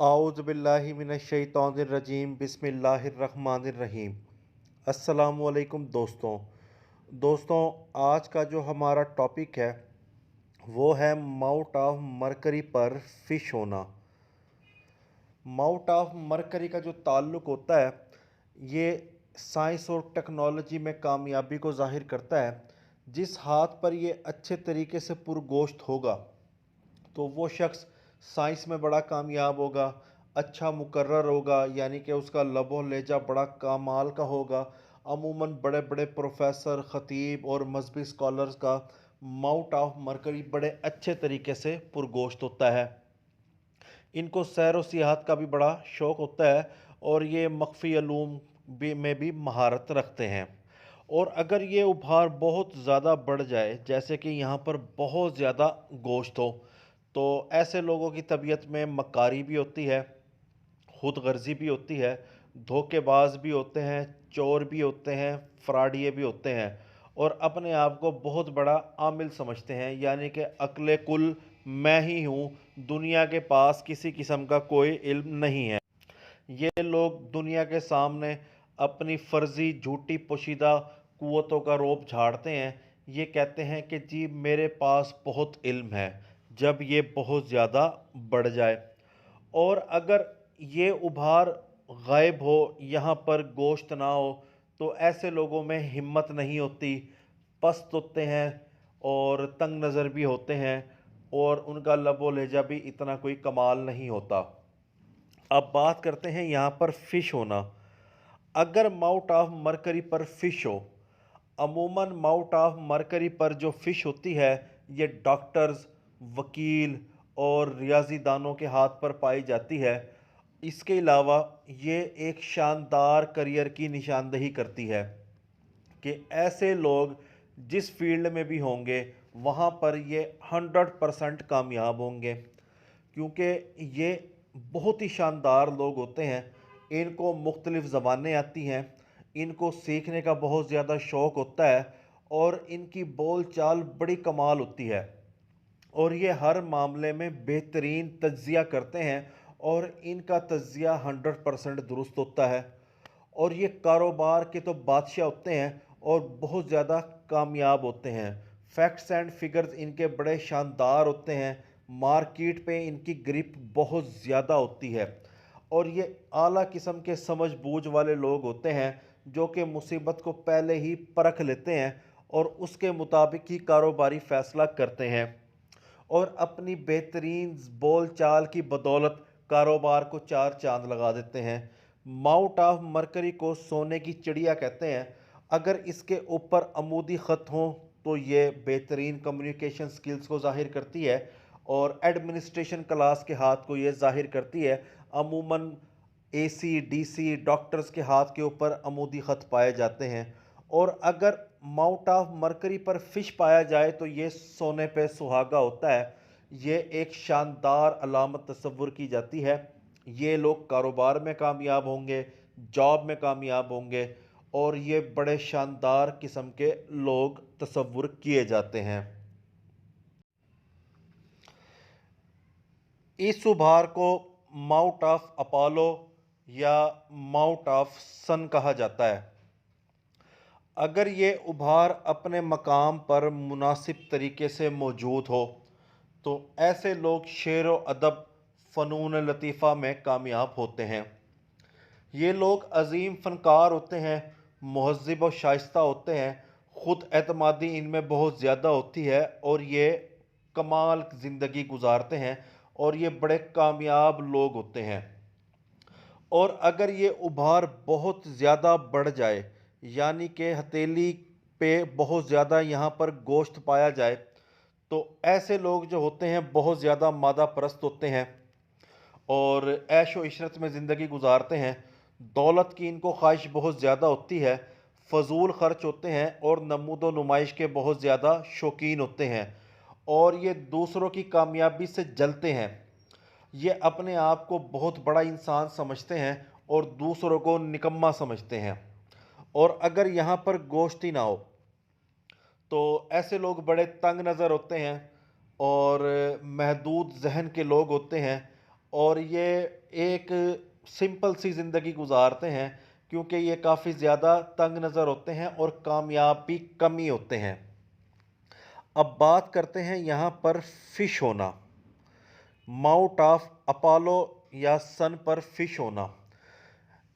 आऊज़ बिल्लाहि मिनश्शैतानिर्रजीम बिस्मिल्लाहिर्रहमानिर्रहीम। अस्सलामुअलैकुम दोस्तों। दोस्तों, आज का जो हमारा टॉपिक है वो है माउंट ऑफ मरकरी पर फिश होना। माउंट ऑफ मरकरी का जो ताल्लुक़ होता है ये साइंस और टेक्नोलॉजी में कामयाबी को ज़ाहिर करता है। जिस हाथ पर ये अच्छे तरीके से पुरगोश्त होगा तो वो शख्स साइंस में बड़ा कामयाब होगा, अच्छा मुकर्रर होगा, यानी कि उसका लबो लहजा बड़ा कमाल का होगा। अमूमन बड़े बड़े प्रोफेसर, ख़तीब और मजहबी स्कॉलर्स का माउंट ऑफ मरकरी बड़े अच्छे तरीके से पुरगोश्त होता है। इनको सैर व सियाहत का भी बड़ा शौक़ होता है और ये मख्फ़ी अलूम में भी महारत रखते हैं। और अगर ये उभार बहुत ज़्यादा बढ़ जाए, जैसे कि यहाँ पर बहुत ज़्यादा गोश्त हो, तो ऐसे लोगों की तबीयत में मक्कारी भी होती है, खुद गर्जी भी होती है, धोखेबाज भी होते हैं, चोर भी होते हैं, फ्रॉडिये भी होते हैं और अपने आप को बहुत बड़ा आमिल समझते हैं, यानी कि अक्ले कुल मैं ही हूँ, दुनिया के पास किसी किस्म का कोई इल्म नहीं है। ये लोग दुनिया के सामने अपनी फर्जी झूठी पोशीदा कुव्वतों का रोब झाड़ते हैं। ये कहते हैं कि जी मेरे पास बहुत इल्म है, जब ये बहुत ज़्यादा बढ़ जाए। और अगर ये उभार गायब हो, यहाँ पर गोश्त ना हो, तो ऐसे लोगों में हिम्मत नहीं होती, पस्त होते हैं और तंग नज़र भी होते हैं और उनका लबो लहजा भी इतना कोई कमाल नहीं होता। अब बात करते हैं यहाँ पर फ़िश होना। अगर माउंट ऑफ मरकरी पर फ़िश हो, अमूमन माउंट ऑफ मरकरी पर जो फ़िश होती है ये डॉक्टर्स, वकील और रियाज़ीदानों के हाथ पर पाई जाती है। इसके अलावा ये एक शानदार करियर की निशानदही करती है कि ऐसे लोग जिस फील्ड में भी होंगे वहाँ पर ये 100% कामयाब होंगे, क्योंकि ये बहुत ही शानदार लोग होते हैं। इनको मुख्तलिफ़ ज़बानें आती हैं, इनको सीखने का बहुत ज़्यादा शौक़ होता है और इनकी बोल चाल बड़ी कमाल होती है और ये हर मामले में बेहतरीन तज्ज़िया करते हैं और इनका तज्ज़िया 100% दुरुस्त होता है और ये कारोबार के तो बादशाह होते हैं और बहुत ज़्यादा कामयाब होते हैं। फैक्ट्स एंड फिगर्स इनके बड़े शानदार होते हैं, मार्केट पे इनकी ग्रिप बहुत ज़्यादा होती है और ये आला किस्म के समझ बूझ वाले लोग होते हैं जो कि मुसीबत को पहले ही परख लेते हैं और उसके मुताबिक ही कारोबारी फ़ैसला करते हैं और अपनी बेहतरीन बोल चाल की बदौलत कारोबार को चार चांद लगा देते हैं। माउंट ऑफ मरकरी को सोने की चिड़िया कहते हैं। अगर इसके ऊपर अमूदी ख़त हों तो ये बेहतरीन कम्युनिकेशन स्किल्स को ज़ाहिर करती है और एडमिनिस्ट्रेशन क्लास के हाथ को ये ज़ाहिर करती है। अमूमन एसी डीसी डॉक्टर्स के हाथ के ऊपर अमूदी ख़त पाए जाते हैं और अगर माउंट ऑफ मरकरी पर फ़िश पाया जाए तो ये सोने पे सुहागा होता है। ये एक शानदार अलामत तस्वुर की जाती है। ये लोग कारोबार में कामयाब होंगे, जॉब में कामयाब होंगे और ये बड़े शानदार किस्म के लोग तस्वुर किए जाते हैं। इस उभार को माउंट ऑफ अपोलो या माउंट ऑफ सन कहा जाता है। अगर ये उभार अपने मकाम पर मुनासिब तरीके से मौजूद हो तो ऐसे लोग शेर व अदब, फ़नून लतीफ़ा में कामयाब होते हैं। ये लोग अजीम फ़नकार होते हैं, महज़्ज़ब व शाइस्ता होते हैं, ख़ुद एतमादी इनमें बहुत ज़्यादा होती है और ये कमाल ज़िंदगी गुजारते हैं और ये बड़े कामयाब लोग होते हैं। और अगर ये उभार बहुत ज़्यादा बढ़ जाए, यानी कि हथेली पे बहुत ज़्यादा यहाँ पर गोश्त पाया जाए, तो ऐसे लोग जो होते हैं बहुत ज़्यादा मादा परस्त होते हैं और ऐश व इशरत में ज़िंदगी गुजारते हैं। दौलत की इनको ख्वाहिश बहुत ज़्यादा होती है, फ़जूल ख़र्च होते हैं और नमूद व नुमाइश के बहुत ज़्यादा शौकीन होते हैं और ये दूसरों की कामयाबी से जलते हैं। ये अपने आप को बहुत बड़ा इंसान समझते हैं और दूसरों को निकम्मा समझते हैं और अगर यहाँ पर गोश्त ही ना हो तो ऐसे लोग बड़े तंग नज़र होते हैं और महदूद जहन के लोग होते हैं। और ये एक सिंपल सी ज़िंदगी गुजारते हैं, क्योंकि ये काफ़ी ज़्यादा तंग नज़र होते हैं और कामयाब भी कम ही होते हैं। अब बात करते हैं यहाँ पर फ़िश होना, माउंट ऑफ अपोलो या सन पर फ़िश होना।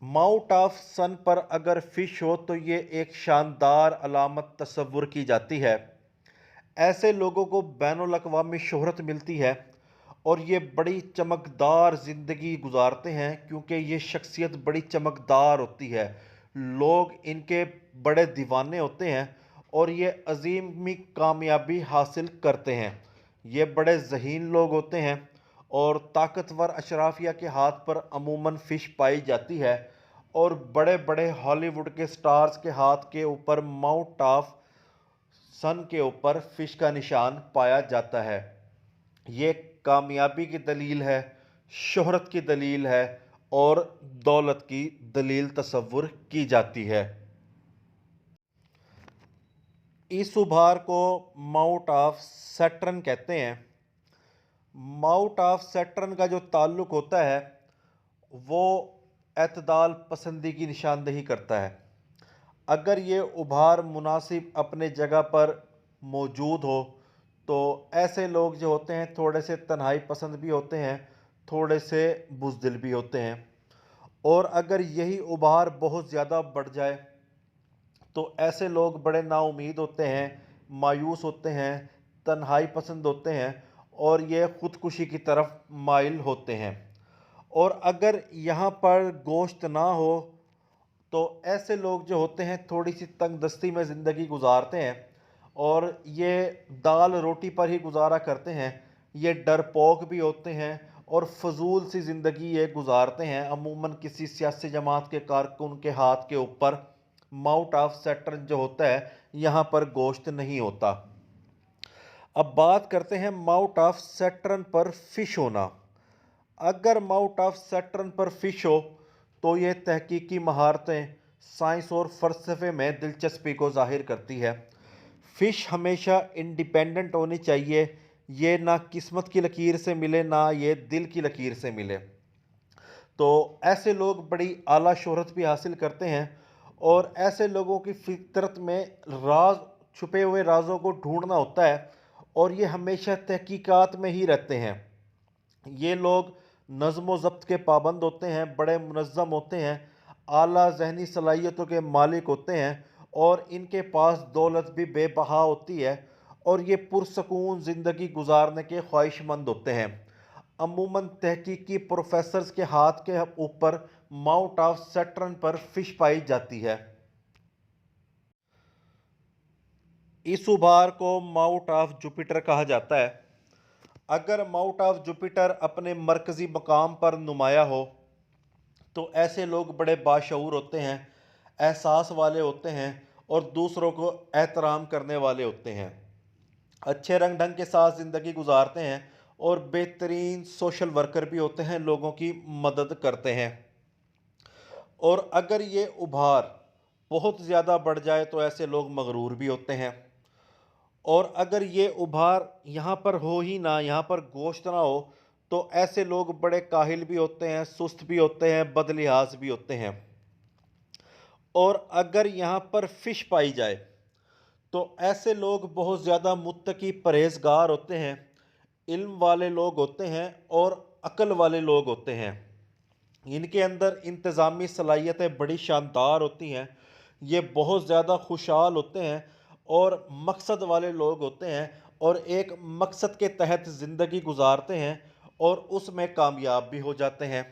माउंट ऑफ सन पर अगर फ़िश हो तो ये एक शानदार अलामत तस्वुर की जाती है। ऐसे लोगों को बैनुल अक़वामी शोहरत मिलती है और ये बड़ी चमकदार ज़िंदगी गुजारते हैं, क्योंकि ये शख्सियत बड़ी चमकदार होती है। लोग इनके बड़े दीवाने होते हैं और ये अजीमी कामयाबी हासिल करते हैं। ये बड़े ज़हीन लोग होते हैं और ताकतवर अशराफिया के हाथ पर अमूमन फ़िश पाई जाती है और बड़े बड़े हॉलीवुड के स्टार्स के हाथ के ऊपर माउंट ऑफ सन के ऊपर फ़िश का निशान पाया जाता है। ये कामयाबी की दलील है, शोहरत की दलील है और दौलत की दलील तस्वुर की जाती है। इस उभार को माउंट ऑफ सैटर्न कहते हैं। माउंट ऑफ सैटर्न का जो ताल्लुक़ होता है वो एतदाल पसंदी की निशानदही करता है। अगर ये उभार मुनासिब अपने जगह पर मौजूद हो तो ऐसे लोग जो होते हैं थोड़े से तन्हाई पसंद भी होते हैं, थोड़े से बुज़दिल भी होते हैं। और अगर यही उभार बहुत ज़्यादा बढ़ जाए तो ऐसे लोग बड़े नाउम्मीद होते हैं, मायूस होते हैं, तन्हाई पसंद होते हैं और ये ख़ुदकुशी की तरफ माइल होते हैं। और अगर यहाँ पर गोश्त ना हो तो ऐसे लोग जो होते हैं थोड़ी सी तंगदस्ती में ज़िंदगी गुजारते हैं और ये दाल रोटी पर ही गुजारा करते हैं। ये डरपोक भी होते हैं और फजूल सी ज़िंदगी ये गुजारते हैं। अमूमन किसी सियासी जमात के कारकुन के हाथ के ऊपर माउंट ऑफ सैटर्न जो होता है यहाँ पर गोश्त नहीं होता। अब बात करते हैं माउंट ऑफ सैटर्न पर फ़िश होना। अगर माउंट ऑफ सैटर्न पर फ़िश हो तो ये तहकीकी महारतें, साइंस और फ़लसफ़े में दिलचस्पी को ज़ाहिर करती है। फ़िश हमेशा इंडिपेंडेंट होनी चाहिए, ये ना किस्मत की लकीर से मिले ना ये दिल की लकीर से मिले। तो ऐसे लोग बड़ी आला शोहरत भी हासिल करते हैं और ऐसे लोगों की फ़ितरत में राज, छुपे हुए राज़ों को ढूंढना होता है और ये हमेशा तहकीकात में ही रहते हैं। ये लोग नज़्म व ज़ब्त के पाबंद होते हैं, बड़े मुनज़्ज़म होते हैं, आला ज़हनी सलाहियतों के मालिक होते हैं और इनके पास दौलत भी बेबहा होती है और ये पुरसकून ज़िंदगी गुजारने के ख्वाहिशमंद होते हैं। अमूमन तहकीकी प्रोफेसर्स के हाथ के ऊपर माउंट ऑफ सैटर्न पर फ़िश पाई जाती है। इस उभार को माउंट ऑफ जुपिटर कहा जाता है। अगर माउंट ऑफ जुपिटर अपने मरकज़ी मकाम पर नुमाया हो तो ऐसे लोग बड़े बाशऊर होते हैं, एहसास वाले होते हैं और दूसरों को एहतराम करने वाले होते हैं। अच्छे रंग ढंग के साथ ज़िंदगी गुजारते हैं और बेहतरीन सोशल वर्कर भी होते हैं, लोगों की मदद करते हैं। और अगर ये उभार बहुत ज़्यादा बढ़ जाए तो ऐसे लोग मगरूर भी होते हैं। और अगर ये उभार यहाँ पर हो ही ना, यहाँ पर गोश्त ना हो तो ऐसे लोग बड़े काहिल भी होते हैं, सुस्त भी होते हैं, बदलिहाज भी होते हैं। और अगर यहाँ पर फ़िश पाई जाए तो ऐसे लोग बहुत ज़्यादा मुत्तकी परहेज़गार होते हैं, इल्म वाले लोग होते हैं और अक्ल वाले लोग होते हैं। इनके अंदर इंतज़ामी सलाहियतें बड़ी शानदार होती हैं। ये बहुत ज़्यादा खुशहाल होते हैं और मकसद वाले लोग होते हैं और एक मकसद के तहत ज़िंदगी गुजारते हैं और उसमें कामयाब भी हो जाते हैं।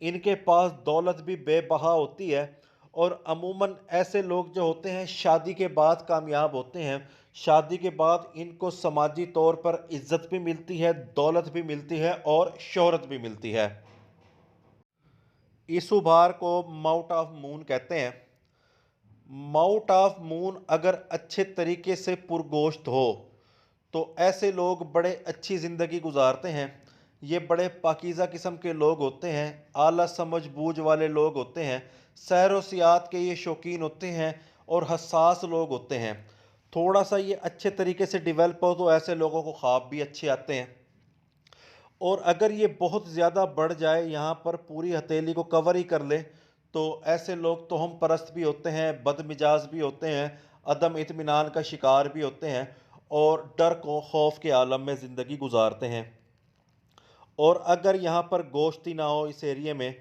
इनके पास दौलत भी बेबहा होती है और अमूमन ऐसे लोग जो होते हैं शादी के बाद कामयाब होते हैं। शादी के बाद इनको समाजी तौर पर इज़्ज़त भी मिलती है, दौलत भी मिलती है और शोहरत भी मिलती है। इस उभार को माउंट ऑफ मून कहते हैं। माउंट ऑफ मून अगर अच्छे तरीके से पुरगोश्त हो तो ऐसे लोग बड़े अच्छी ज़िंदगी गुजारते हैं। ये बड़े पाकीज़ा किस्म के लोग होते हैं, आला समझ बूझ वाले लोग होते हैं, सैर व सियाहत के ये शौकीन होते हैं और हसास लोग होते हैं। थोड़ा सा ये अच्छे तरीके से डेवलप हो तो ऐसे लोगों को ख्वाब भी अच्छे आते हैं। और अगर ये बहुत ज़्यादा बढ़ जाए, यहाँ पर पूरी हथेली को कवर ही कर ले, तो ऐसे लोग तोहम परस्त भी होते हैं, बदमिजाज भी होते हैं, अदम इत्मीनान का शिकार भी होते हैं और डर को खौफ के आलम में ज़िंदगी गुजारते हैं। और अगर यहाँ पर गोश्त ही ना हो इस एरिए में,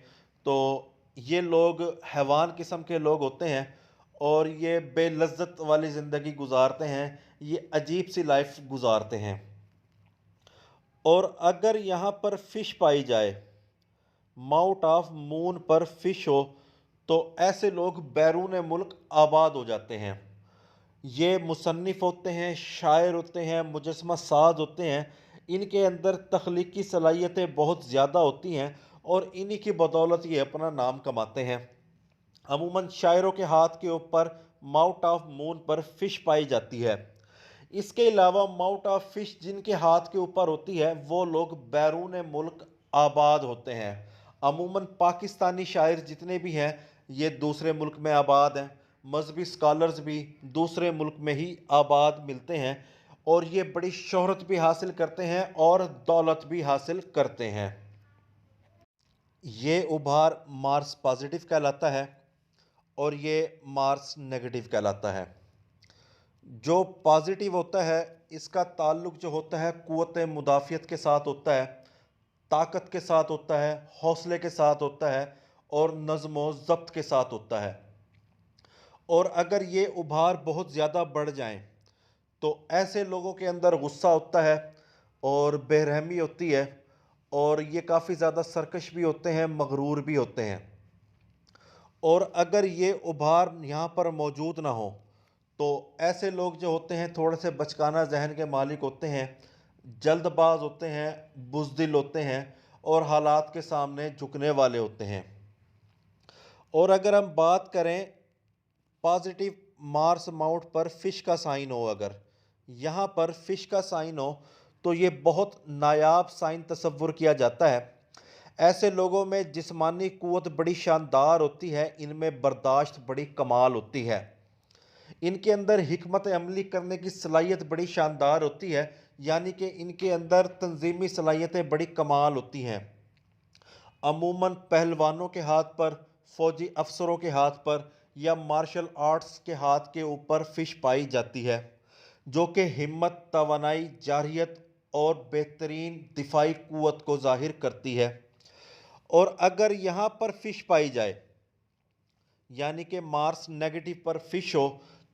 तो ये लोग हैवान किस्म के लोग होते हैं और ये बेलज्जत वाली ज़िंदगी गुजारते हैं, ये अजीब सी लाइफ गुजारते हैं। और अगर यहाँ पर फ़िश पाई जाए, माउथ ऑफ मून पर फ़िश हो, तो ऐसे लोग बैरून मुल्क आबाद हो जाते हैं। ये मुसन्निफ़ होते हैं, शायर होते हैं, मुजस्समा साज होते हैं। इनके अंदर तख्लीकी सलाहियतें बहुत ज़्यादा होती हैं और इन्हीं की बदौलत ये अपना नाम कमाते हैं। अमूमन शायरों के हाथ के ऊपर माउथ ऑफ मून पर फ़िश पाई जाती है। इसके अलावा माउथ ऑफ फ़िश जिनके हाथ के ऊपर होती है, वो लोग बैरून मुल्क आबाद होते हैं। अमूमन पाकिस्तानी शायर जितने भी हैं, ये दूसरे मुल्क में आबाद हैं। मजहबी स्कॉलर्स भी दूसरे मुल्क में ही आबाद मिलते हैं और ये बड़ी शोहरत भी हासिल करते हैं और दौलत भी हासिल करते हैं। ये उभार मार्स पॉजिटिव कहलाता है और ये मार्स नेगेटिव कहलाता है। जो पॉजिटिव होता है, इसका ताल्लुक जो होता है क़ुव्वत मुदाफ़ियत के साथ होता है, ताकत के साथ होता है, हौसले के साथ होता है और नज़्म व ज़ब्त के साथ होता है। और अगर ये उभार बहुत ज़्यादा बढ़ जाएं, तो ऐसे लोगों के अंदर गुस्सा होता है और बेरहमी होती है और ये काफ़ी ज़्यादा सरकश भी होते हैं, मगरूर भी होते हैं। और अगर ये उभार यहाँ पर मौजूद ना हो, तो ऐसे लोग जो होते हैं थोड़े से बचकाना जहन के मालिक होते हैं, जल्दबाज होते हैं, बुज़दिल होते हैं और हालात के सामने झुकने वाले होते हैं। और अगर हम बात करें पॉजिटिव मार्स माउंट पर फ़िश का साइन हो, अगर यहाँ पर फ़िश का साइन हो, तो ये बहुत नायाब साइन तसव्वुर किया जाता है। ऐसे लोगों में जिस्मानी क़ुव्वत बड़ी शानदार होती है, इनमें बर्दाश्त बड़ी कमाल होती है, इनके अंदर हिकमत अमली करने की सलाहियत बड़ी शानदार होती है, यानी कि इनके अंदर तंजीमी सलाहियतें बड़ी कमाल होती हैं। अमूमन पहलवानों के हाथ पर, फ़ौजी अफसरों के हाथ पर या मार्शल आर्ट्स के हाथ के ऊपर फ़िश पाई जाती है, जो कि हिम्मत, तवानाई, जारहियत और बेहतरीन दिफाई क़ुव्वत को ज़ाहिर करती है। और अगर यहाँ पर फ़िश पाई जाए, यानी कि मार्स नेगेटिव पर फ़िश हो,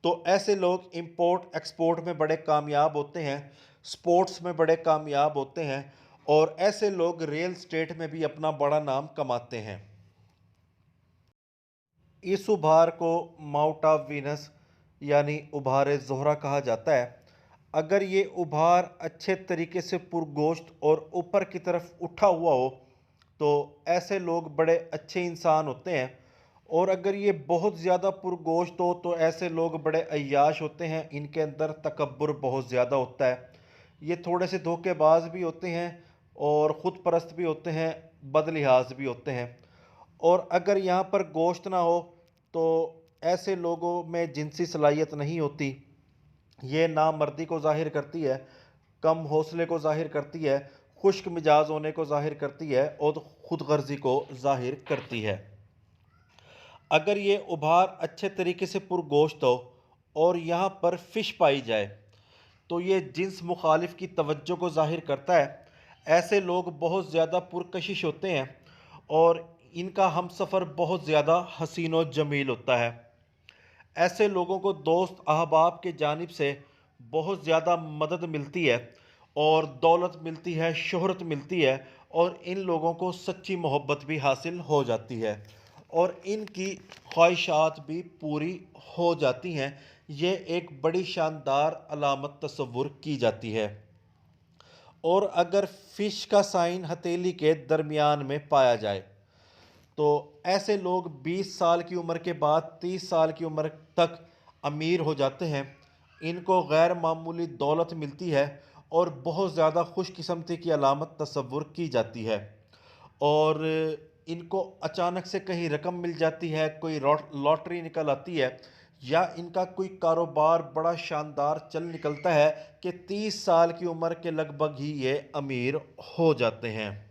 तो ऐसे लोग इंपोर्ट एक्सपोर्ट में बड़े कामयाब होते हैं, स्पोर्ट्स में बड़े कामयाब होते हैं और ऐसे लोग रियल स्टेट में भी अपना बड़ा नाम कमाते हैं। इस उभार को माउंट ऑफ वीनस यानी उभार ज़ोहरा कहा जाता है। अगर ये उभार अच्छे तरीके से पुरगोश्त और ऊपर की तरफ उठा हुआ हो, तो ऐसे लोग बड़े अच्छे इंसान होते हैं। और अगर ये बहुत ज़्यादा पुरगोश्त हो, तो ऐसे लोग बड़े अय्याश होते हैं, इनके अंदर तकब्बुर बहुत ज़्यादा होता है। ये थोड़े से धोखेबाज भी होते हैं और ख़ुद परस्त भी होते हैं, बदलिहाज भी होते हैं। और अगर यहाँ पर गोश्त ना हो, तो ऐसे लोगों में जिनसी सलाहियत नहीं होती, ये नामर्दी को ज़ाहिर करती है, कम हौसले को ज़ाहिर करती है, खुश्क मिजाज होने को ज़ाहिर करती है और ख़ुद गर्जी को ज़ाहिर करती है। अगर ये उभार अच्छे तरीके से पुरगोश्त हो और यहाँ पर फ़िश पाई जाए, तो ये जिन्स मुखालिफ की तवज्जो को ज़ाहिर करता है। ऐसे लोग बहुत ज़्यादा पुरकशिश होते हैं और इनका हमसफ़र बहुत ज़्यादा हसीन व जमील होता है। ऐसे लोगों को दोस्त अहबाब के जानिब से बहुत ज़्यादा मदद मिलती है और दौलत मिलती है, शोहरत मिलती है और इन लोगों को सच्ची मोहब्बत भी हासिल हो जाती है और इनकी ख्वाहिशात भी पूरी हो जाती हैं। ये एक बड़ी शानदार अलामत तस्वुर की जाती है। और अगर फ़िश का साइन हथेली के दरमियान में पाया जाए, तो ऐसे लोग 20 साल की उम्र के बाद 30 साल की उम्र तक अमीर हो जाते हैं। इनको गैर मामूली दौलत मिलती है और बहुत ज़्यादा खुशकिस्मती की अलामत तस्वुर की जाती है। और इनको अचानक से कहीं रकम मिल जाती है, कोई लॉटरी निकल आती है या इनका कोई कारोबार बड़ा शानदार चल निकलता है कि 30 साल की उम्र के लगभग ही ये अमीर हो जाते हैं।